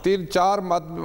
3-4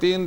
3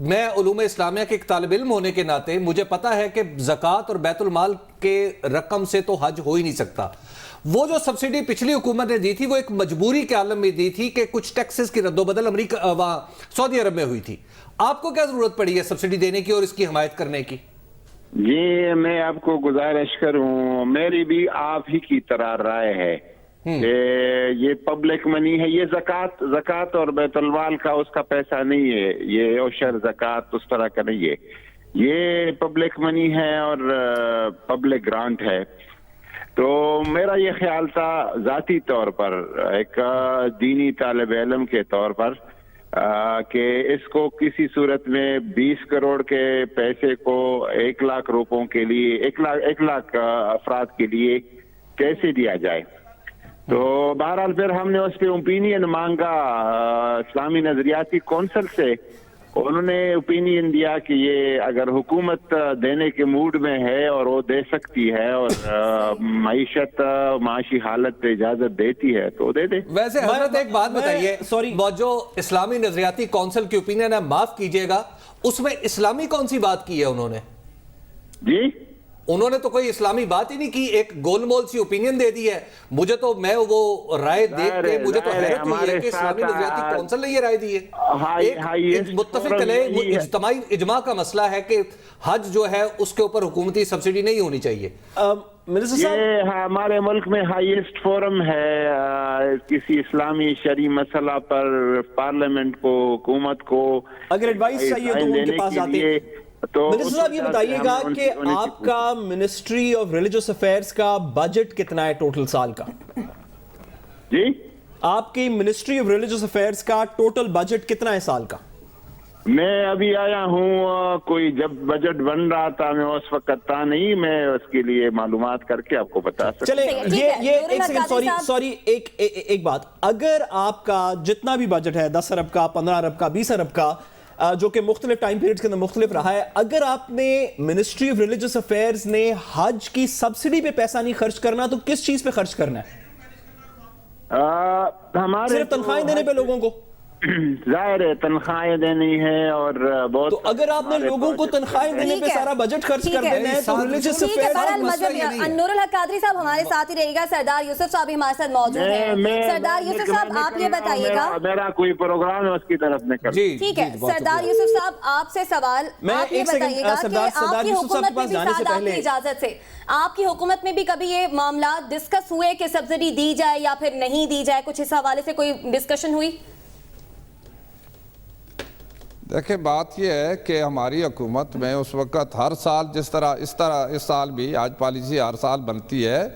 میں علوم اسلامیہ کے ایک طالب علم ہونے کے ناطے مجھے پتا ہے کہ زکوٰۃ اور بیت المال کے رقم سے تو حج ہو ہی نہیں سکتا. وہ جو سبسڈی پچھلی حکومت نے دی تھی وہ ایک مجبوری کے عالم میں دی تھی کہ کچھ ٹیکسز کی رد و بدل امریکہ وہاں سعودی عرب میں ہوئی تھی. آپ کو کیا ضرورت پڑی ہے سبسڈی دینے کی اور اس کی حمایت کرنے کی؟ جی میں آپ کو گزارش کروں، میری بھی آپ ہی کی طرح رائے ہے کہ یہ پبلک منی ہے، یہ زکوٰۃ اور بیت المال کا اس کا پیسہ نہیں ہے، یہ عشر زکوٰۃ اس طرح کا نہیں ہے، یہ پبلک منی ہے اور پبلک گرانٹ ہے. تو میرا یہ خیال تھا ذاتی طور پر ایک دینی طالب علم کے طور پر کہ اس کو کسی صورت میں 20 کروڑ کے پیسے کو 1 لاکھ روپوں کے لیے 1 لاکھ افراد کے لیے کیسے دیا جائے. تو بہرحال پھر ہم نے اس پہ اوپینین مانگا اسلامی نظریاتی کونسل سے. انہوں نے اوپینین دیا کہ یہ اگر حکومت دینے کے موڈ میں ہے اور وہ دے سکتی ہے اور معاشی حالت پہ اجازت دیتی ہے تو دے دے. ویسے حضرت ایک بات بتائیے، وہ جو اسلامی نظریاتی کونسل کی اوپینین ہے، معاف کیجئے گا، اس میں اسلامی کون سی بات کی ہے انہوں نے؟ جی انہوں نے تو کوئی اسلامی بات ہی نہیں کی، ایک گول مول سی اوپینین دے دی ہے. مجھے تو میں وہ رائے دیکھ کے مجھے تو حیرت ہوئی ہے کہ اسلامی نظریاتی کونسل نے یہ رائے دی ہے. ایک متفق علیہ اجتماعی اجماع کا مسئلہ ہے کہ حج جو ہے اس کے اوپر حکومتی سبسڈی نہیں ہونی چاہیے. یہ ہمارے ملک میں ہائیسٹ فورم ہے کسی اسلامی شرعی مسئلہ پر پارلیمنٹ کو، حکومت کو اگر ایڈوائس چاہیے تو ان کے پاس جاتے ہیں. منسٹر صاحب یہ بتائیے گا کہ آپ کا منسٹری آف ریلیجس افیئرز کا بجٹ کتنا ہے ٹوٹل سال کا؟ جی آپ کی منسٹری آف ریلیجس افیئرز کا ٹوٹل بجٹ کتنا ہے سال کا؟ میں ابھی آیا ہوں، کوئی جب بجٹ بن رہا تھا میں اس وقت تھا نہیں، میں اس کے لیے معلومات کر کے آپ کو بتا سکتا ہوں. چلیں یہ ایک سیکنڈ، سوری ایک بات، اگر آپ کا جتنا بھی بجٹ ہے 10 ارب کا، 15 ارب کا، 20 ارب کا، جو کہ مختلف ٹائم پیریڈز کے اندر مختلف رہا ہے، اگر آپ نے منسٹری آف ریلیجس افیئرز نے حج کی سبسڈی پہ پیسہ نہیں خرچ کرنا تو کس چیز پہ خرچ کرنا ہے؟ ہمارے صرف تنخواہیں دینے پہ لوگوں کو؟ ظاہر ہے تنخواہیں دینی ہے اور بہت. تو اگر آپ نے لوگوں کو تنخواہیں دینے پہ سارا بجٹ خرچ کر دینا ہے تو ریلیجس افیئرز. نور الحق قادری صاحب ہمارے ساتھ ہی رہے گا. سردار یوسف صاحب ہمارے ساتھ موجود ہیں. سردار یوسف صاحب آپ یہ بتائیے گا، میرا کوئی پروگرام ہے اس کی طرف میں کر. ٹھیک ہے سردار یوسف صاحب آپ سے سوال، آپ یہ بتائیے گا کہ آپ کی حکومت میں بھی ساتھ آپ کی اجازت سے آپ کی حکومت میں بھی کبھی یہ معاملات ڈسکس ہوئے کہ سبسڈی دی جائے یا پھر نہیں دی جائے، کچھ اس حوالے سے کوئی ڈسکشن ہوئی؟ دیکھیں بات یہ ہے کہ ہماری حکومت میں اس وقت ہر سال جس طرح اس سال بھی آج پالیسی ہر سال بنتی ہے،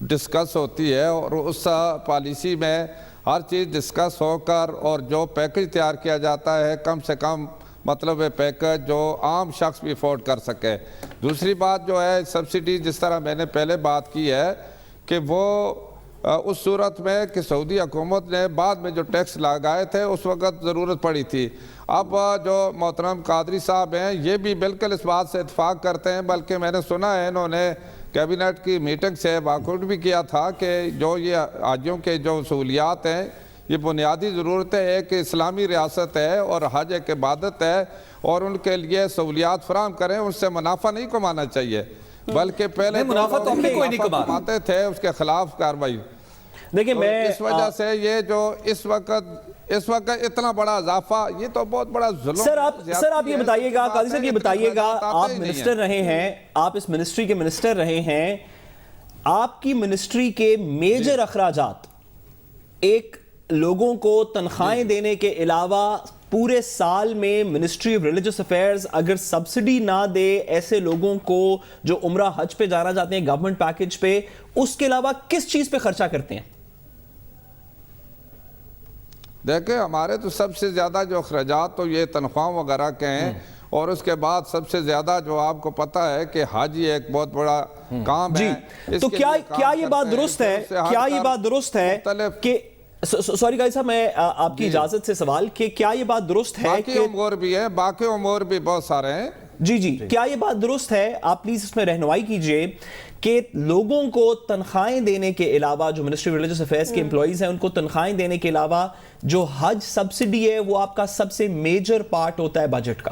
ڈسکس ہوتی ہے، اور اس پالیسی میں ہر چیز ڈسکس ہو کر اور جو پیکج تیار کیا جاتا ہے کم سے کم مطلب پیکج جو عام شخص بھی افورڈ کر سکے. دوسری بات جو ہے سبسڈی، جس طرح میں نے پہلے بات کی ہے کہ وہ اس صورت میں کہ سعودی حکومت نے بعد میں جو ٹیکس لگائے تھے اس وقت ضرورت پڑی تھی. اب جو محترم قادری صاحب ہیں یہ بھی بالکل اس بات سے اتفاق کرتے ہیں، بلکہ میں نے سنا ہے انہوں نے کیبنٹ کی میٹنگ سے واک آؤٹ بھی کیا تھا کہ جو یہ حاجیوں کے جو سہولیات ہیں یہ بنیادی ضرورت ہے، ایک اسلامی ریاست ہے اور حج ایک عبادت ہے اور ان کے لیے سہولیات فراہم کریں، ان سے منافع نہیں کمانا چاہیے، بلکہ پہلے منافع تو ہم بھی کوئی نہیں کماتے تھے، اس کے خلاف کارروائی. دیکھیں میں اس وجہ سے یہ جو اس وقت اتنا بڑا اضافہ، یہ تو بہت بڑا ظلم. سر آپ یہ بتائیے گا، قاضی صاحب یہ بتائیے گا، آپ منسٹر رہے ہیں، آپ اس منسٹری کے منسٹر رہے ہیں، آپ کی منسٹری کے میجر اخراجات ایک لوگوں کو تنخواہیں دینے کے علاوہ پورے سال میں منسٹری آف ریلیجس افیئرز اگر سبسڈی نہ دے ایسے لوگوں کو جو عمرہ حج پہ جانا چاہتے ہیں گورنمنٹ پیکج پہ، اس کے علاوہ کس چیز پہ خرچہ کرتے ہیں؟ دیکھیں ہمارے تو سب سے زیادہ جو اخراجات تو یہ تنخواہ وغیرہ کے ہیں، اور اس کے بعد سب سے زیادہ جو آپ کو پتہ ہے کہ حج ایک بہت بڑا کام ہے. تو کیا یہ بات درست ہے، کیا یہ بات درست ہے کہ سوری قاضی صاحب میں آپ کی اجازت سے سوال کہ کیا یہ بات درست ہے باقی امور بھی ہیں، باقی امور بھی بہت سارے ہیں. جی کیا یہ بات درست ہے، آپ پلیز اس میں رہنمائی کیجئے کہ لوگوں کو تنخواہیں دینے کے علاوہ جو منسٹری آف ریلیجس افیئرز کے امپلائیز ہیں ان کو تنخواہیں دینے کے علاوہ جو حج سبسڈی ہے وہ آپ کا سب سے میجر پارٹ ہوتا ہے بجٹ کا؟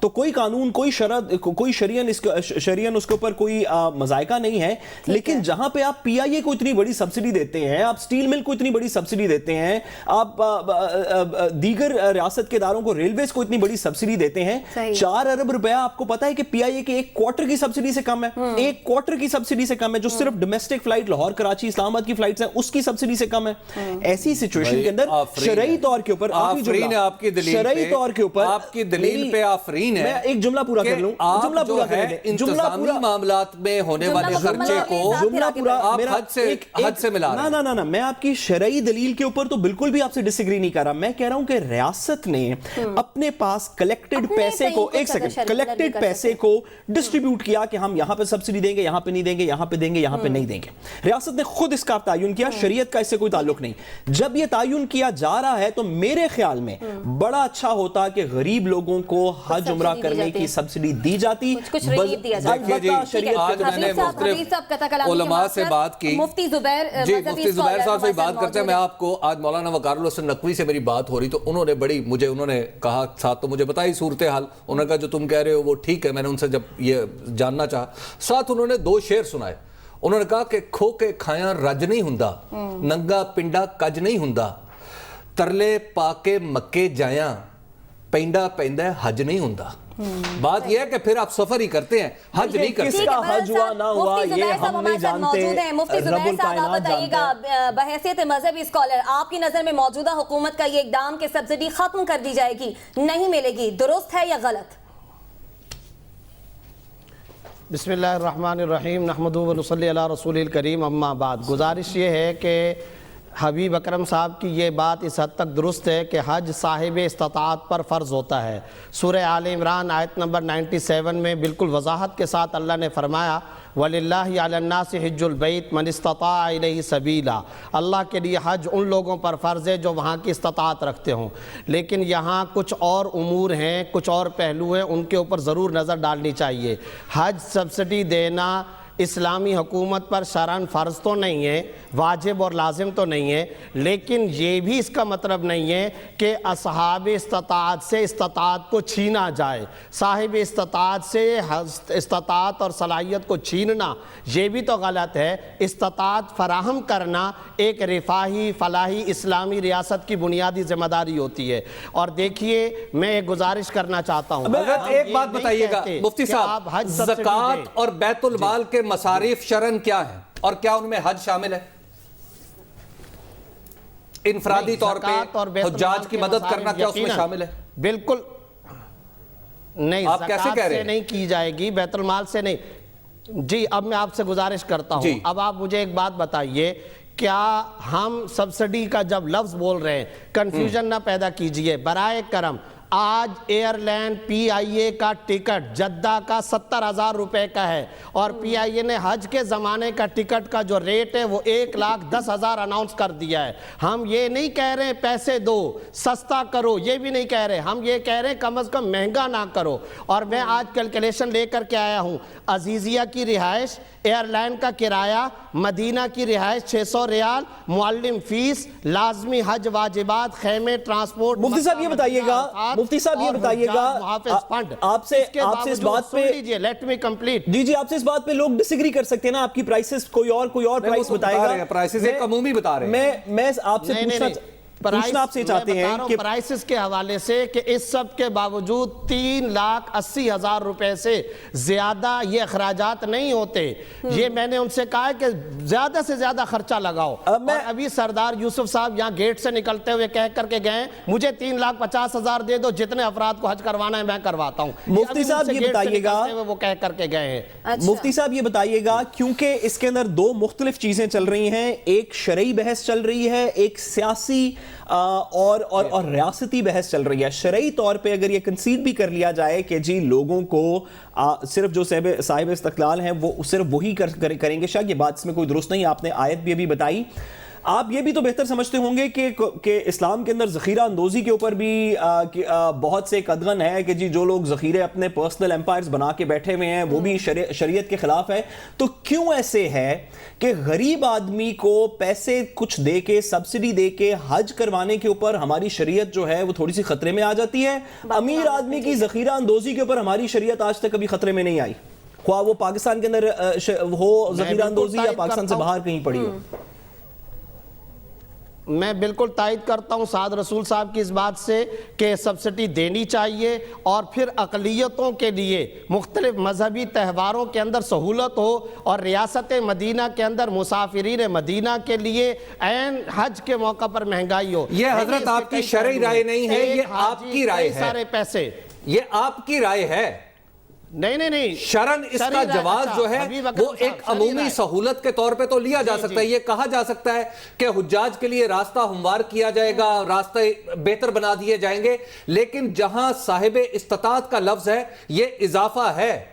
تو کوئی قانون، کوئی شرط، کوئی شریعن اس کے اوپر کوئی مذائقہ نہیں ہے. لیکن جہاں پہ آپ پی آئی اے کو اتنی بڑی سبسڈی دیتے ہیں، آپ سٹیل مل کو اتنی بڑی سبسڈی دیتے ہیں، آپ دیگر ریاست کے اداروں کو، ریلویز کو اتنی بڑی سبسڈی دیتے ہیں، 4 ارب روپیہ آپ کو پتا ہے کہ پی آئی اے کے 1 کوارٹر کی سبسڈی سے کم ہے. 1 کوارٹر کی سبسڈی سے کم ہے، جو صرف ڈومیسٹک فلائٹ لاہور کراچی اسلام آباد کی فلائٹس ہیں اس کی سبسڈی سے کم ہے. ایسی سچویشن کے اندر شرعی طور کے اوپر شرعی طور کے اوپر آپ کی دلیل پہ آفرین ہے. میں ایک جملہ پورا کر لوں. جملہ پورا کر لیں. انتظامی معاملات میں ہونے والے خرچے کو جملہ پورا آپ حد سے ملا رہے ہیں. نہ میں آپ کی شرعی دلیل کے اوپر تو بالکل بھی آپ سے ڈس ایگری نہیں کر رہا. میں کہہ رہا ہوں کہ ریاست نے اپنے پاس کلیکٹڈ پیسے کو، ایک سیکنڈ، کلیکٹڈ پیسے کو ڈسٹریبیوٹ کیا کہ ہم یہاں پہ سبسڈی دیں گے، یہاں پہ نہیں دیں گے، یہاں پہ دیں گے، یہاں پہ نہیں دیں گے. ریاست نے خود اس کا تعین کیا، شریعت کا اس سے کوئی تعلق نہیں. جب یہ تعین کیا جا رہا ہے تو میرے خیال میں بڑا اچھا ہوتا کہ غریب لوگوں کو حج عمرہ کرنے کی سبسڈی دی جاتی. آج میں نے مختلف علماء سے بات کی. مفتی زبیر صاحب سے بات کرتے ہیں. میں آپ کو آج مولانا وقار الحسن نقوی سے میری بات ہو رہی تو انہوں نے کہا، ساتھ تو مجھے بتائی صورتحال، انہوں نے کہا جو تم کہہ رہے ہو وہ ٹھیک ہے. میں نے ان سے جب یہ جاننا چاہا، ساتھ انہوں نے 2 شعر سنائے. انہوں نے کہا کہ کھو کے کھایاں رج نہیں ہوندا، ننگا پنڈا کج نہیں ہوندا، ترلے پا کے مکے جایاں، پینڈا پیندا حج نہیں ہوندا. بات یہ ہے کہ پھر آپ سفر ہی کرتے ہیں، حج نہیں کرتے. کس کا حج ہوا نہ ہوا یہ ہم نہیں جانتے. مفتی زبیر صاحب آپ بتائیے گا بحیثیت مذہبی اسکالر، آپ کی نظر میں موجودہ حکومت کا یہ اقدام کہ سبسڈی ختم کر دی جائے گی، نہیں ملے گی، درست ہے یا غلط؟ بسم اللہ الرحمن الرحیم، نحمدہ و نصلی علی رسول الکریم، اما بعد. گزارش یہ ہے کہ حبیب اکرم صاحب کی یہ بات اس حد تک درست ہے کہ حج صاحب استطاعت پر فرض ہوتا ہے. سورہ آل عمران آیت نمبر 97 میں بالکل وضاحت کے ساتھ اللہ نے فرمایا وَلِلَّهِ عَلَى النَّاسِ حِجُّ الْبَيْتِ مَنِ اسْتَطَاعَ إِلَيْهِ سَبِيلًا. اللہ کے لیے حج ان لوگوں پر فرض ہے جو وہاں کی استطاعت رکھتے ہوں. لیکن یہاں کچھ اور امور ہیں، کچھ اور پہلو ہیں، ان کے اوپر ضرور نظر ڈالنی چاہیے. حج سبسڈی دینا اسلامی حکومت پر شرعاً فرض تو نہیں ہے، واجب اور لازم تو نہیں ہے، لیکن یہ بھی اس کا مطلب نہیں ہے کہ اصحاب استطاعت سے استطاعت کو چھینا جائے. صاحب استطاعت سے استطاعت اور صلاحیت کو چھیننا یہ بھی تو غلط ہے. استطاعت فراہم کرنا ایک رفاہی فلاحی اسلامی ریاست کی بنیادی ذمہ داری ہوتی ہے. اور دیکھیے میں ایک گزارش کرنا چاہتا ہوں، ایک بات بتائیے گا مفتی صاحب، زکوٰۃ اور بیت المال کے مصارف شرعاً کیا ہیں اور کیا ان میں حج شامل ہے؟ انفرادی طور پہ حجاج کی مدد کرنا کیا اس میں شامل ہے؟ بالکل نہیں، آپ کیسے کہہ رہے ہیں؟ نہیں کی جائے گی، بیت المال سے نہیں. جی اب میں آپ سے گزارش کرتا ہوں، اب آپ مجھے ایک بات بتائیے، کیا ہم سبسڈی کا جب لفظ بول رہے ہیں کنفیوژن نہ پیدا کیجئے برائے کرم. آج ایئر لائن پی آئی اے کا ٹکٹ جدہ کا 70,000 روپے کا ہے، اور پی آئی اے نے حج کے زمانے کا ٹکٹ کا جو ریٹ ہے وہ 1,10,000 اناؤنس کر دیا ہے. ہم یہ نہیں کہہ رہے پیسے دو سستا کرو، یہ بھی نہیں کہہ رہے، ہم یہ کہہ رہے کم از کم مہنگا نہ کرو. اور میں آج کیلکولیشن لے کر کے آیا ہوں، عزیزیہ کی رہائش، ایئر لائن کا کرایہ، مدینہ کی رہائش 600 ریال، معلم فیس، لازمی حج واجبات، خیمے، ٹرانسپورٹ. مفتی صاحب یہ بتائیے گا، مفتی صاحب یہ بتائیے گا، آپ سے اس بات پہ لیٹ می کمپلیٹ. جی آپ سے اس بات پہ لوگ ڈس ایگری کر سکتے ہیں نا، آپ کی پرائسز کوئی اور پرائس بتائے گا. پرائسز ایک عمومی بتا رہے ہیں. میں آپ سے پوچھنا آپ سے چاہتے ہیں کہ پرائسز کے حوالے سے کہ اس سب کے باوجود 3,80,000 روپے سے زیادہ یہ اخراجات نہیں ہوتے. یہ میں نے ان سے کہا ہے کہ زیادہ سے زیادہ خرچہ لگاؤ. اور ابھی سردار یوسف صاحب یہاں گیٹ سے نکلتے ہوئے کہہ کر کے گئے مجھے 3,50,000 دے دو، جتنے افراد کو حج کروانا ہے میں کرواتا ہوں. مفتی صاحب یہ بتائیے گا، وہ کہہ کر کے گئے ہیں. مفتی صاحب یہ بتائیے گا، کیونکہ اس کے اندر 2 مختلف چیزیں چل رہی ہیں، ایک شرعی بحث چل رہی ہے، ایک سیاسی اور ریاستی بحث چل رہی ہے. شرعی طور پہ اگر یہ کنسیڈ بھی کر لیا جائے کہ جی لوگوں کو صرف جو صاحب استقلال ہیں وہ صرف وہی کریں گے، شاید یہ بات اس میں کوئی درست نہیں. آپ نے آیت بھی ابھی بتائی. آپ یہ بھی تو بہتر سمجھتے ہوں گے کہ اسلام کے اندر ذخیرہ اندوزی کے اوپر بھی بہت سے قدغن ہے کہ جی جو لوگ ذخیرے اپنے پرسنل ایمپائرز بنا کے بیٹھے ہوئے ہیں وہ بھی شریعت کے خلاف ہے. تو کیوں ایسے ہے کہ غریب آدمی کو پیسے کچھ دے کے سبسڈی دے کے حج کروانے کے اوپر ہماری شریعت جو ہے وہ تھوڑی سی خطرے میں آ جاتی ہے, امیر آدمی کی ذخیرہ اندوزی کے اوپر ہماری شریعت آج تک کبھی خطرے میں نہیں آئی, خواہ وہ پاکستان کے اندر ہو ذخیرہ اندوزی یا پاکستان سے باہر کہیں پڑی ہو؟ میں بالکل تائید کرتا ہوں سعد رسول صاحب کی اس بات سے کہ سبسڈی دینی چاہیے, اور پھر اقلیتوں کے لیے مختلف مذہبی تہواروں کے اندر سہولت ہو, اور ریاست مدینہ کے اندر مسافرین مدینہ کے لیے عین حج کے موقع پر مہنگائی ہو. یہ حضرت آپ کی شرعی رائے نہیں ہے, یہ آپ کی رائے ہے. سارے پیسے یہ آپ کی رائے ہے. نہیں شرن اس کا جواز جو ہے وہ ایک عمومی سہولت کے طور پہ تو لیا جا سکتا ہے. یہ کہا جا سکتا ہے کہ حجاج کے لیے راستہ ہموار کیا جائے گا, راستے بہتر بنا دیے جائیں گے, لیکن جہاں صاحب استطاعت کا لفظ ہے یہ اضافہ ہے.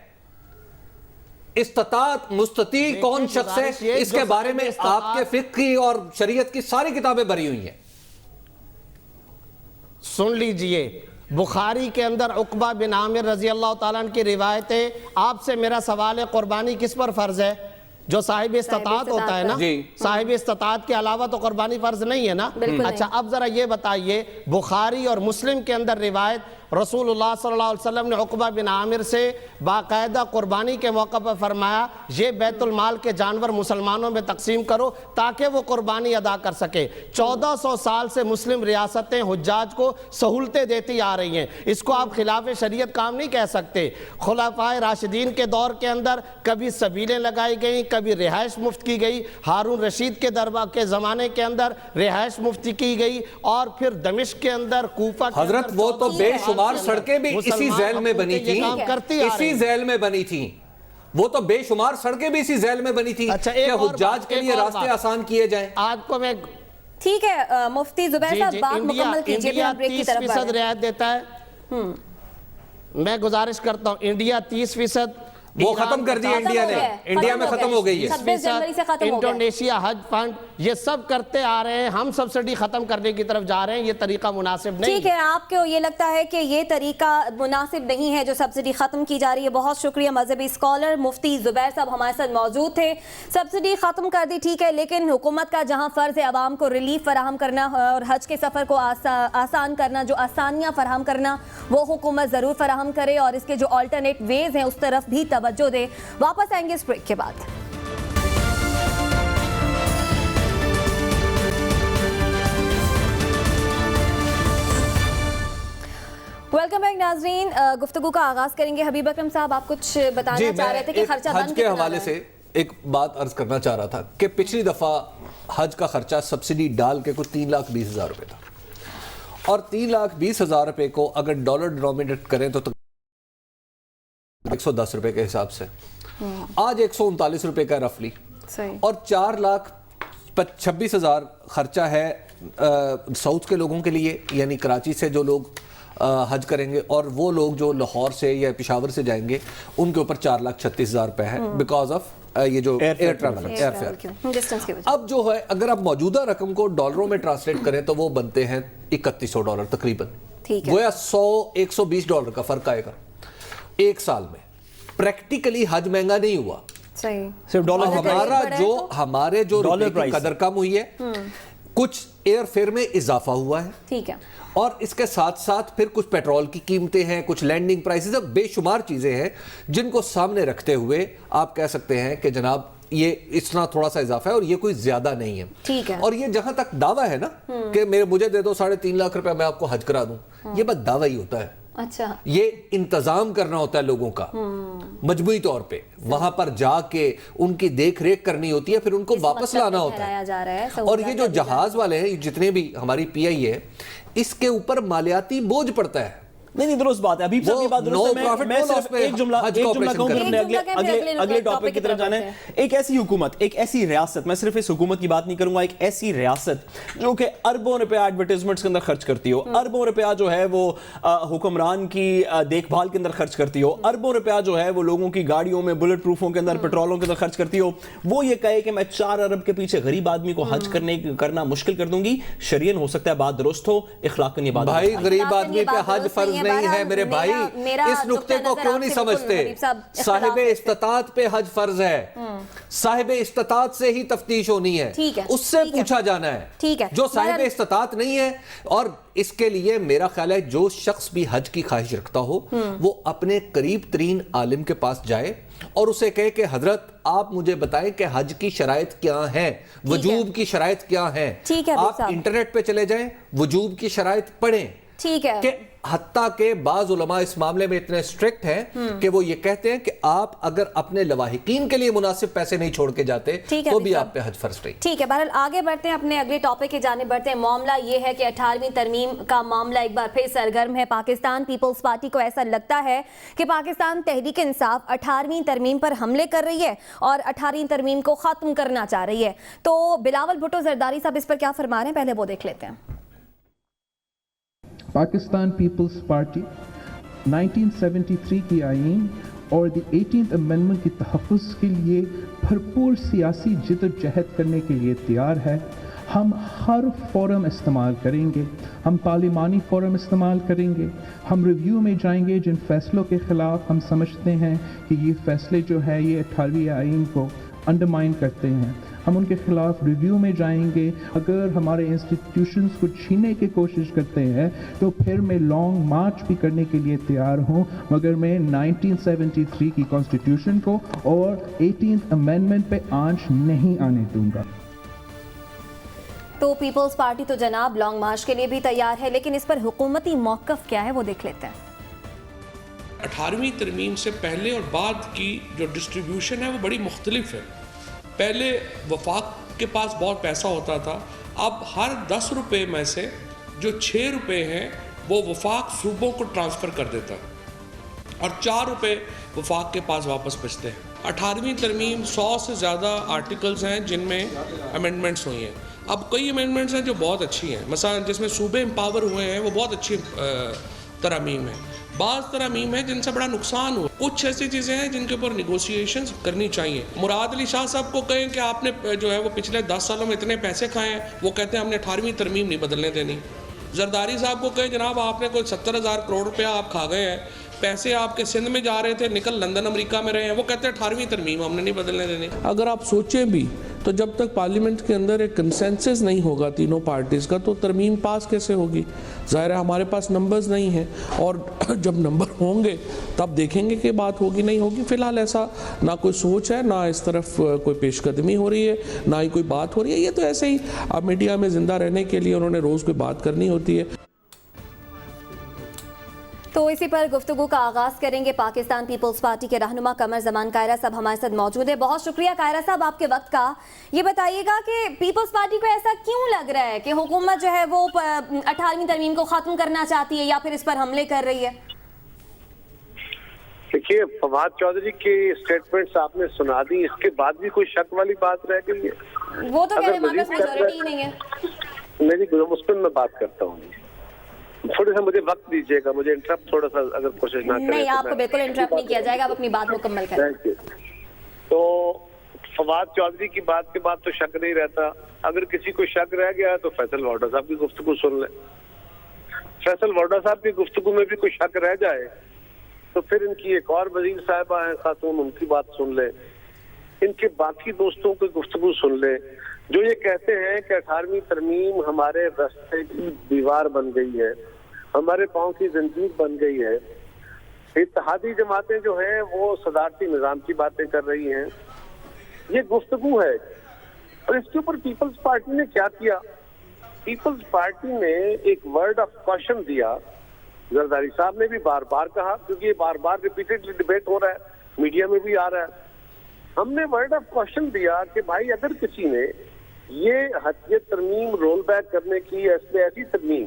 استطاعت مستطیع کون شخص ہے اس کے بارے میں آپ کے فقہ کی اور شریعت کی ساری کتابیں بھری ہوئی ہیں. سن لیجئے, بخاری کے اندر عقبہ بن عامر رضی اللہ تعالیٰ عنہ کی روایت ہے. آپ سے میرا سوال ہے, قربانی کس پر فرض ہے؟ جو صاحب استطاعت ہوتا ہے نا, صاحب استطاعت کے علاوہ تو قربانی فرض نہیں ہے نا. اچھا اب ذرا یہ بتائیے, بخاری اور مسلم کے اندر روایت رسول اللہ صلی اللہ علیہ وسلم نے عقبہ بن عامر سے باقاعدہ قربانی کے موقع پر فرمایا یہ بیت المال کے جانور مسلمانوں میں تقسیم کرو تاکہ وہ قربانی ادا کر سکے. 1400 سال سے مسلم ریاستیں حجاج کو سہولتیں دیتی آ رہی ہیں. اس کو آپ خلاف شریعت کام نہیں کہہ سکتے. خلفائے راشدین کے دور کے اندر کبھی سبیلیں لگائی گئیں, کبھی رہائش مفت کی گئی. ہارون رشید کے دربار کے زمانے کے اندر رہائش مفت کی گئی, اور پھر دمشق کے اندر, کوفہ کے حضرت وہ تو بے شمار سڑکیں بھی اسی ذیل میں بنی تھیں, اسی ذیل میں بنی تھیں. وہ تو بے شمار سڑکیں بھی اسی ذیل میں بنی تھیں کہ حجاج کے لیے راستے آسان کیے جائیں. آج کو میں ٹھیک ہے مفتی زبیر صاحب بات مکمل کیجئے, انڈیا بریک کی طرف 30% رعایت دیتا ہے. میں گزارش کرتا ہوں, انڈیا 30%, وہ ختم کر دیا انڈیا نے, انڈیا میں ختم ہو گئی ہے. 26 جنوری سے ختم ہو گیا. انڈونیشیا حج فنڈ, یہ سب کرتے آ رہے ہیں. ہم سبسڈی ختم کرنے کی طرف جا رہے ہیں, یہ طریقہ مناسب نہیں. ٹھیک ہے, آپ کو یہ لگتا ہے کہ یہ طریقہ مناسب نہیں ہے جو سبسڈی ختم کی جا رہی ہے. بہت شکریہ. مذہبی اسکالر مفتی زبیر صاحب ہمارے ساتھ موجود تھے. سبسڈی ختم کر دی ٹھیک ہے, لیکن حکومت کا جہاں فرض ہے عوام کو ریلیف فراہم کرنا اور حج کے سفر کو آسان کرنا, جو آسانیاں فراہم کرنا, وہ حکومت ضرور فراہم کرے, اور اس کے جو آلٹرنیٹ ویز ہیں اس طرف بھی توجہ دے. واپس آئیں گے اس بریک کے بعد. ویلکم بیک ناظرین, گفتگو کا آغاز کریں گے. حبیب اکرم صاحب آپ کچھ بتانا چاہ رہے تھے کہ خرچہ حج کے حوالے سے ایک بات عرض کرنا چاہ رہا تھا کہ پچھلی دفعہ حج کا خرچہ سبسڈی ڈال کے کچھ 3,20,000 روپے تھا, اور 3,20,000 روپے کو اگر ڈالر ڈینومینیٹ کریں تو 110 روپے کے حساب سے آج 139 روپے کا رفلی, اور 4,26,000 خرچہ ہے ساؤتھ کے لوگوں کے لیے, یعنی کراچی سے جو لوگ حج کریں گے, اور وہ لوگ جو لاہور سے یا پشاور سے جائیں گے ان کے اوپر 4,36,000 روپے ہے بیکاز آف یہ جو ایئر ٹریول, ایئر فیئر. اب جو ہے اگر آپ موجودہ رقم کو ڈالروں میں ٹرانسلیٹ کریں تو وہ بنتے ہیں $3,100 تقریباً. گویا $100-120 کا فرق آئے گا ایک سال میں. پریکٹیکلی حج مہنگا نہیں ہوا, ہمارے جو روپے کی قدر کم ہوئی ہے, کچھ ایئر فیئر میں اضافہ ہوا ہے, ٹھیک ہے, اور اس کے ساتھ ساتھ پھر کچھ پیٹرول کی قیمتیں ہیں, کچھ لینڈنگ پرائسز ہیں, بے شمار چیزیں ہیں جن کو سامنے رکھتے ہوئے آپ کہہ سکتے ہیں کہ جناب یہ اتنا تھوڑا سا اضافہ ہے اور یہ کوئی زیادہ نہیں ہے. اور یہ جہاں تک دعویٰ ہے نا کہ مجھے دے دو 3.5 لاکھ روپے میں آپ کو حج کرا دوں, یہ بس دعویٰ ہی ہوتا ہے. اچھا, یہ انتظام کرنا ہوتا ہے لوگوں کا مجموعی طور پہ, وہاں پر جا کے ان کی دیکھ ریکھ کرنی ہوتی ہے, پھر ان کو واپس لانا ہوتا ہے. اور یہ جو جہاز والے ہیں جتنے بھی ہماری پی آئی ہے, اس کے اوپر مالیاتی بوجھ پڑتا ہے. نہیں درست بات ہے، ابھی صاحب کی بات درست ہے. میں صرف ایک جملہ کہوں پھر ہمیں اگلے ٹاپک کی طرف جانا ہے. ایک ایسی حکومت، ایک ایسی ریاست، میں صرف اس حکومت کی بات نہیں کروں گا، ایک ایسی ریاست جو کہ اربوں روپیہ ایڈورٹائزمنٹس کے اندر خرچ کرتی ہو، اربوں روپیہ جو ہے وہ حکمران کی دیکھ بھال کے اندر خرچ کرتی ہو، اربوں روپیہ جو ہے وہ لوگوں کی گاڑیوں میں بلٹ پروفوں کے اندر پیٹرولوں کے اندر خرچ کرتی ہو، وہ یہ کہے کہ میں 4 ارب کے پیچھے غریب آدمی کو حج کرنا مشکل کر دوں گی. شریعن ہو سکتا ہے بات درست ہو، اخلاقاً یہ بات بھائی غریب آدمی پہ حج فرض نہیں ہے میرے بھائی. اس نقطے کو کیوں نہیں سمجھتے؟ صاحب استطاعت پہ حج فرض ہے، صاحب استطاعت سے ہی تفتیش ہونی ہے، اس سے پوچھا جانا ہے. جو صاحب استطاعت نہیں ہے، اور اس کے لیے میرا خیال ہے جو شخص بھی حج کی خواہش رکھتا ہو وہ اپنے قریب ترین عالم کے پاس جائے اور اسے کہے کہ حضرت آپ مجھے بتائیں کہ حج کی شرائط کیا ہیں، وجوب کی شرائط کیا ہیں. آپ انٹرنیٹ پہ چلے جائیں، وجوب کی شرائط پڑھیں. کہ حتیٰ کہ بعض علماء اس معاملے میں اتنے سٹرکٹ ہیں کہ وہ یہ کہتے ہیں کہ آپ اگر اپنے لواحقین کے لیے مناسب پیسے نہیں چھوڑ کے جاتے تو بھی آپ پہ حج فرض نہیں. ٹھیک ہے، بہرحال آگے بڑھتے ہیں، اپنے اگلے ٹاپک کی جانب بڑھتے ہیں. معاملہ یہ ہے کہ 18ویں ترمیم کا معاملہ ایک بار پھر سرگرم ہے. پاکستان پیپلز پارٹی کو ایسا لگتا ہے کہ پاکستان تحریک انصاف 18ویں ترمیم پر حملے کر رہی ہے اور 18ویں ترمیم کو ختم کرنا چاہ رہی ہے. تو بلاول بھٹو زرداری صاحب اس پر کیا فرما رہے ہیں، پہلے وہ دیکھ لیتے ہیں. پاکستان پیپلز پارٹی 1973 کی آئین اور دی 18th امینڈمنٹ کی تحفظ کے لیے بھرپور سیاسی جدوجہد کرنے کے لیے تیار ہے. ہم ہر فورم استعمال کریں گے، ہم پارلیمانی فورم استعمال کریں گے، ہم ریویو میں جائیں گے جن فیصلوں کے خلاف ہم سمجھتے ہیں کہ یہ فیصلے جو ہے یہ 18ویں آئین کو انڈرمائن کرتے ہیں، ہم ان کے خلاف ریویو میں جائیں گے. اگر ہمارے انسٹیٹیوشنز کو چھیننے کی کوشش کرتے ہیں تو پھر میں لانگ مارچ بھی کرنے کے لیے تیار ہوں، مگر میں 1973 کی کانسٹیٹیوشن کو اور 18th امینڈمنٹ پہ آنچ نہیں آنے دوں گا. تو پیپلز پارٹی تو جناب لانگ مارچ کے لیے بھی تیار ہے، لیکن اس پر حکومتی موقف کیا ہے وہ دیکھ لیتے ہیں. 18ویں ترمیم سے پہلے اور بعد کی جو ڈسٹریبیوشن ہے وہ بڑی مختلف ہے. پہلے وفاق کے پاس بہت پیسہ ہوتا تھا، اب ہر 10 روپے میں سے جو 6 روپے ہیں وہ وفاق صوبوں کو ٹرانسفر کر دیتا ہے اور 4 روپے وفاق کے پاس واپس بچتے ہیں. 18ویں ترمیم 100 سے زیادہ آرٹیکلز ہیں جن میں امینڈمنٹس ہوئی ہیں. اب کئی امینڈمنٹس ہیں جو بہت اچھی ہیں، مثلا جس میں صوبے امپاور ہوئے ہیں وہ بہت اچھی ترامیم ہیں. بعض ترامیم ہیں جن سے بڑا نقصان ہوا. کچھ ایسی چیزیں ہیں جن کے اوپر نیگوسیشنز کرنی چاہیے. مراد علی شاہ صاحب کو کہیں کہ آپ نے جو ہے وہ پچھلے 10 سالوں میں اتنے پیسے کھائے ہیں، وہ کہتے ہیں ہم نے 18ویں ترمیم نہیں بدلنے دینی. زرداری صاحب کو کہیں جناب آپ نے کوئی 70,000 کروڑ روپیہ آپ کھا گئے ہیں، پیسے آپ کے سندھ میں جا رہے تھے نکل لندن امریکہ میں رہے ہیں، وہ کہتے ہیں 18ویں ترمیم ہم نے نہیں بدلنے دینی. اگر آپ سوچیں بھی تو جب تک پارلیمنٹ کے اندر ایک کنسنسس نہیں ہوگا تینوں پارٹیز کا تو ترمیم پاس کیسے ہوگی؟ ظاہر ہے ہمارے پاس نمبرز نہیں ہیں، اور جب نمبر ہوں گے تب دیکھیں گے کہ بات ہوگی نہیں ہوگی. فی الحال ایسا نہ کوئی سوچ ہے، نہ اس طرف کوئی پیش قدمی ہو رہی ہے، نہ ہی کوئی بات ہو رہی ہے. یہ تو ایسے ہی اب میڈیا میں زندہ رہنے کے لیے انہوں نے روز کوئی بات کرنی ہوتی ہے. تو اسی پر گفتگو کا آغاز کریں گے. پاکستان پیپلز پارٹی کے رہنما قمر زمان قائرہ صاحب ہمارے ساتھ موجود ہے. بہت شکریہ قائرہ صاحب آپ کے وقت کا. یہ بتائیے گا کہ پیپلز پارٹی کو ایسا کیوں لگ رہا ہے کہ حکومت جو ہے وہ 18ویں ترمیم کو ختم کرنا چاہتی ہے یا پھر اس پر حملے کر رہی ہے؟ دیکھیے فواد چودھری کی اسٹیٹمنٹس آپ نے سنا دی، اس کے بعد بھی کوئی شک والی بات رہ گئی ہے؟ وہ تو کہہ رہے ہمارے پاس میجورٹی ہی نہیں ہے. میری اس پر میں بات کرتا ہوں. تھوڑا سا مجھے وقت دیجیے گا، مجھے انٹرپٹ تھوڑا سا اگر کوشش نہ کریں. نہیں، آپ کو بالکل انٹرپٹ نہیں کیا جائے گا، آپ اپنی بات مکمل کریں. تو فواد چودھری کی بات کے بعد تو شک نہیں رہتا. اگر کسی کو شک رہ گیا تو فیصل وارڈا صاحب کی گفتگو سن لیں. فیصل وارڈا صاحب کی گفتگو میں بھی کوئی شک رہ جائے تو پھر ان کی ایک اور وزیر صاحبہ ہیں خاتون، ان کی بات سن لیں. ان کے باقی دوستوں کی گفتگو سن لیں جو یہ کہتے ہیں کہ 18ویں ترمیم ہمارے راستے کی دیوار بن گئی ہے، ہمارے پاؤں کی زنجیر بن گئی ہے. اتحادی جماعتیں جو ہیں وہ صدارتی نظام کی باتیں کر رہی ہیں. یہ گفتگو ہے. اور اس کے اوپر پیپلز پارٹی نے کیا کیا؟ پیپلز پارٹی نے ایک ورڈ آف کوشن دیا. زرداری صاحب نے بھی بار بار کہا، کیونکہ یہ بار بار ریپیٹڈلی ڈیبیٹ ہو رہا ہے، میڈیا میں بھی آ رہا ہے. ہم نے ورڈ آف کوشن دیا کہ بھائی اگر کسی نے یہ ترمیم رول بیک کرنے کی ایسی ترمیم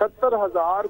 70,000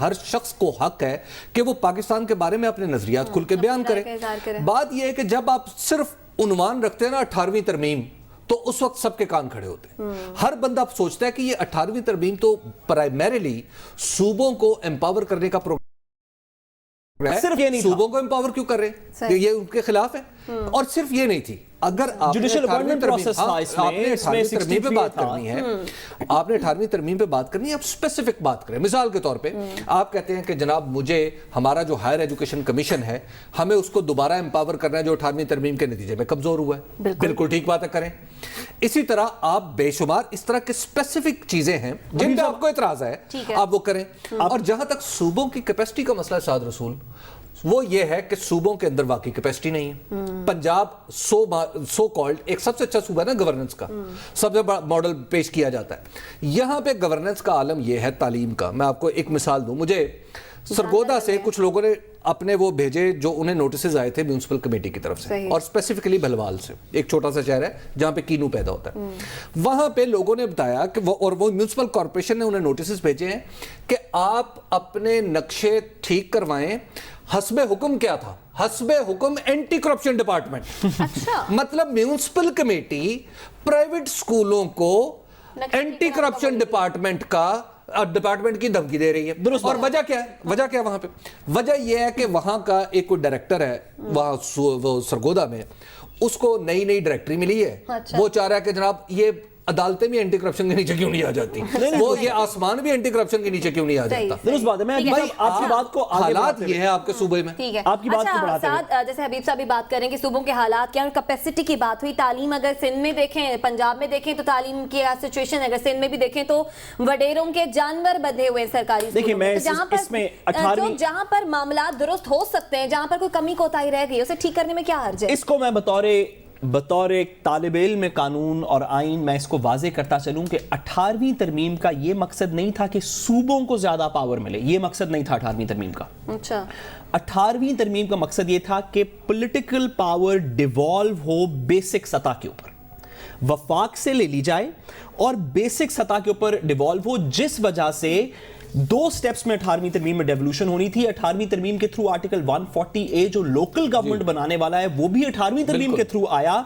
ہر شخص کو حق ہے کہ وہ پاکستان کے بارے میں اپنے نظریات کھل کے بیان کرے. بات یہ ہے کہ جب آپ صرف عنوان رکھتے ہیں نا 18ویں ترمیم تو اس وقت سب کے کان کھڑے ہوتے ہیں. ہر بندہ سوچتا ہے کہ یہ 18ویں ترمیم تو پرائمریلی صوبوں کو امپاور کرنے کا پروگرام، صرف یہ نہیں، صوبوں کو امپاور کیوں کر رہے ہیں؟ یہ ان کے خلاف ہے. اور صرف یہ نہیں تھی، اگر آپ نے 18ویں ترمیم پہ بات کرنی ہے، آپ نے 18ویں ترمیم پہ بات کرنی ہے، آپ اسپیسیفک بات کریں. مثال کے طور پہ آپ کہتے ہیں کہ جناب مجھے ہمارا جو ہائر ایجوکیشن کمیشن ہے ہمیں اس کو دوبارہ امپاور کرنا ہے جو 18ویں ترمیم کے نتیجے میں کمزور ہوا ہے. بالکل ٹھیک بات ہے، کریں. اسی طرح آپ بے شمار اس طرح کے اسپیسیفک چیزیں ہیں جن پہ آپ کو اعتراض ہے، آپ وہ کریں. اور جہاں تک صوبوں کی کیپیسٹی کا مسئلہ ہے سعد رسول، وہ یہ ہے کہ صوبوں کے اندر واقعی کیپیسٹی نہیں ہے. پنجاب سو کالڈ ایک سب سے اچھا صوبہ ہے نا گورننس کا، سب سے بڑا ماڈل پیش کیا جاتا ہے. یہاں پہ گورننس کا عالم یہ ہے تعلیم کا. میں آپ کو ایک مثال دوں. مجھے سرگودا سے کچھ لوگوں نے اپنے وہ بھیجے جو انہیں نوٹسز آئے تھے میونسپل کمیٹی کی طرف سے، اور اسپیسیفکلی بھلوال سے، ایک چھوٹا سا شہر ہے جہاں پہ کینو پیدا ہوتا ہے. وہاں پہ لوگوں نے بتایا کہ وہ میونسپل کارپوریشن نے انہیں نوٹسز بھیجے ہیں کہ آپ اپنے نقشے ٹھیک کروائیں. حسب حکم کیا تھا؟ حسب حکم اینٹی کرپشن ڈپارٹمنٹ. مطلب میونسپل کمیٹی پرائیویٹ سکولوں کو اینٹی کرپشن ڈپارٹمنٹ کی دھمکی دے رہی ہے. اور وجہ کیا ہے؟ وجہ کیا وہاں پہ؟ وجہ یہ ہے کہ وہاں کا ایک کوئی ڈائریکٹر ہے وہاں سرگودا میں، اس کو نئی ڈائریکٹری ملی ہے. وہ چاہ رہا ہے کہ جناب یہ عدالتیں بھی اینٹی کرپشن کے نیچے کیوں نہیں آ جاتی، وہ یہ آسمان بھی اینٹی کرپشن کے نیچے کیوں نہیں آ جاتا. درست بات ہے. میں آپ کی بات کو حالات یہ ہے آپ کے صوبے میں. آپ کی بات کو بڑھاتے ہیں، جیسے حبیب صاحب بھی بات کریں کہ صوبوں کے حالات کیا، کیپیسٹی کی بات ہوئی. تعلیم اگر سندھ میں دیکھیں، پنجاب میں دیکھیں تو تعلیم کی سچویشن، اگر سندھ میں بھی دیکھیں تو وڈیروں کے جانور بدھے ہوئے سرکاری دیکھیں میں اس میں 18ویں جہاں پر معاملات درست ہو سکتے ہیں، جہاں پر کوئی کمی کوتاہی رہ گئی، اسے ٹھیک کرنے میں کیا حرج ہے؟ اس کو میں بطور ایک طالب علم قانون اور آئین میں اس کو واضح کرتا چلوں کہ 18ویں ترمیم کا یہ مقصد نہیں تھا کہ صوبوں کو زیادہ پاور ملے. یہ مقصد نہیں تھا 18ویں ترمیم کا. اچھا، 18ویں ترمیم کا مقصد یہ تھا کہ پولیٹیکل پاور ڈیوالو ہو بیسک سطح کے اوپر، وفاق سے لے لی جائے اور بیسک سطح کے اوپر ڈیوالو ہو، جس وجہ سے دو سٹیپس میں 18ویں ترمیم میں ڈیولوشن ہونی تھی. 18ویں ترمیم کے تھرو آرٹیکل 140A جو لوکل گورنمنٹ بنانے والا ہے وہ بھی 18ویں ترمیم کے تھرو آیا.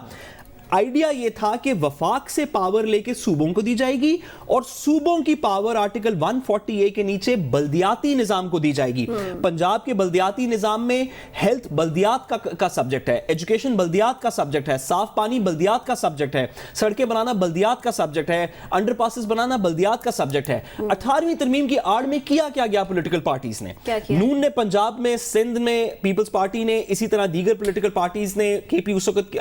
آئیڈیا یہ تھا کہ وفاق سے پاور لے کے صوبوں کو دی جائے گی اور صوبوں کی پاور آرٹیکل 140A کے نیچے بلدیاتی نظام کو دی جائے گی. پنجاب کے بلدیاتی نظام میں ہیلتھ بلدیات کا سبجیکٹ ہے، ایجوکیشن بلدیات کا سبجیکٹ ہے، صاف پانی بلدیات کا سبجیکٹ ہے، سڑکیں بنانا بلدیات کا سبجیکٹ ہے، انڈر پاسز بنانا بلدیات کا سبجیکٹ ہے. 18ویں ترمیم کی آڑ میں کیا گیا پولیٹیکل پارٹیز نے؟ نون نے پنجاب میں، سندھ میں پیپلز پارٹی نے، اسی طرح دیگر پولیٹیکل پارٹیز نے. کے پی اس وقت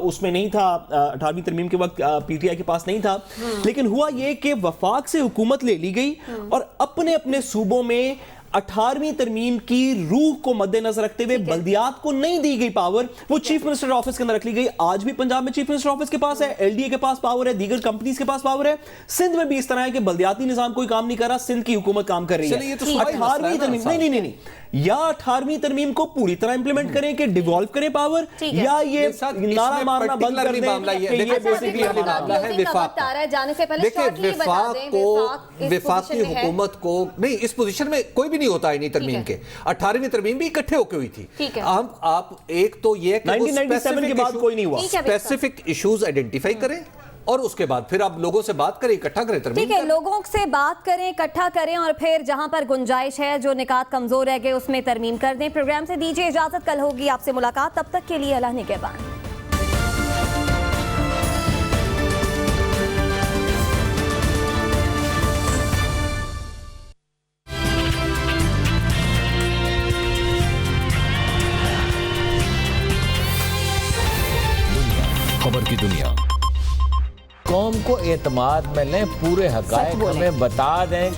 اس میں نہیں تھا، 18ویں ترمیم کے وقت پی ٹی آئی کے پاس نہیں تھا. لیکن ہوا یہ کہ وفاق سے حکومت لے لی گئی اور اپنے صوبوں میں 18ویں ترمیم کی روح کو مد نظر رکھتے ہوئے بلدیات کو نہیں دی گئی پاور. وہ چیف منسٹر آفس کے اندر رکھ لی گئی. آج بھی پنجاب میں چیف منسٹر آفس کے پاس ہے، ایل ڈی اے کے پاس پاور ہے، دیگر کمپنیز کے پاس پاور ہے. سندھ میں بھی اس طرح ہے کہ بلدیاتی نظام کوئی کام نہیں کر رہا، سندھ کی حکومت کام کر رہی ہے. 18ویں ترمیم نہیں، یا 18ویں ترمیم کو پوری طرح امپلیمنٹ کریں کہ ڈیوالو کریں پاور، یا یہ نعرہ مارنا بند کر دیں کہ یہ بیسیکلی معاملہ ہے وفاق. دیکھیں وفاقی حکومت کو نہیں، اس پوزیشن میں کوئی بھی نہیں ہوتا ہے. ترمیم کے 18ویں ترمیم بھی اکٹھے ہو کے ہوئی تھی. آپ ایک تو یہ کہ 1997 کے بعد کوئی نہیں ہوا، اسپیسیفک ایشوز آئیڈینٹیفائی کریں اور اس کے بعد پھر آپ لوگوں سے بات کریں، اکٹھا کریں ترمیم. ٹھیک ہے، لوگوں سے بات کریں، اکٹھا کریں اور پھر جہاں پر گنجائش ہے، جو نکات کمزور رہ گئے اس میں ترمیم کر دیں. پروگرام سے دیجیے اجازت، کل ہوگی آپ سے ملاقات. تب تک کے لیے اللہ نگہبان. خبر کی دنیا. قوم کو اعتماد میں لیں، پورے حقائق ہمیں بتا دیں.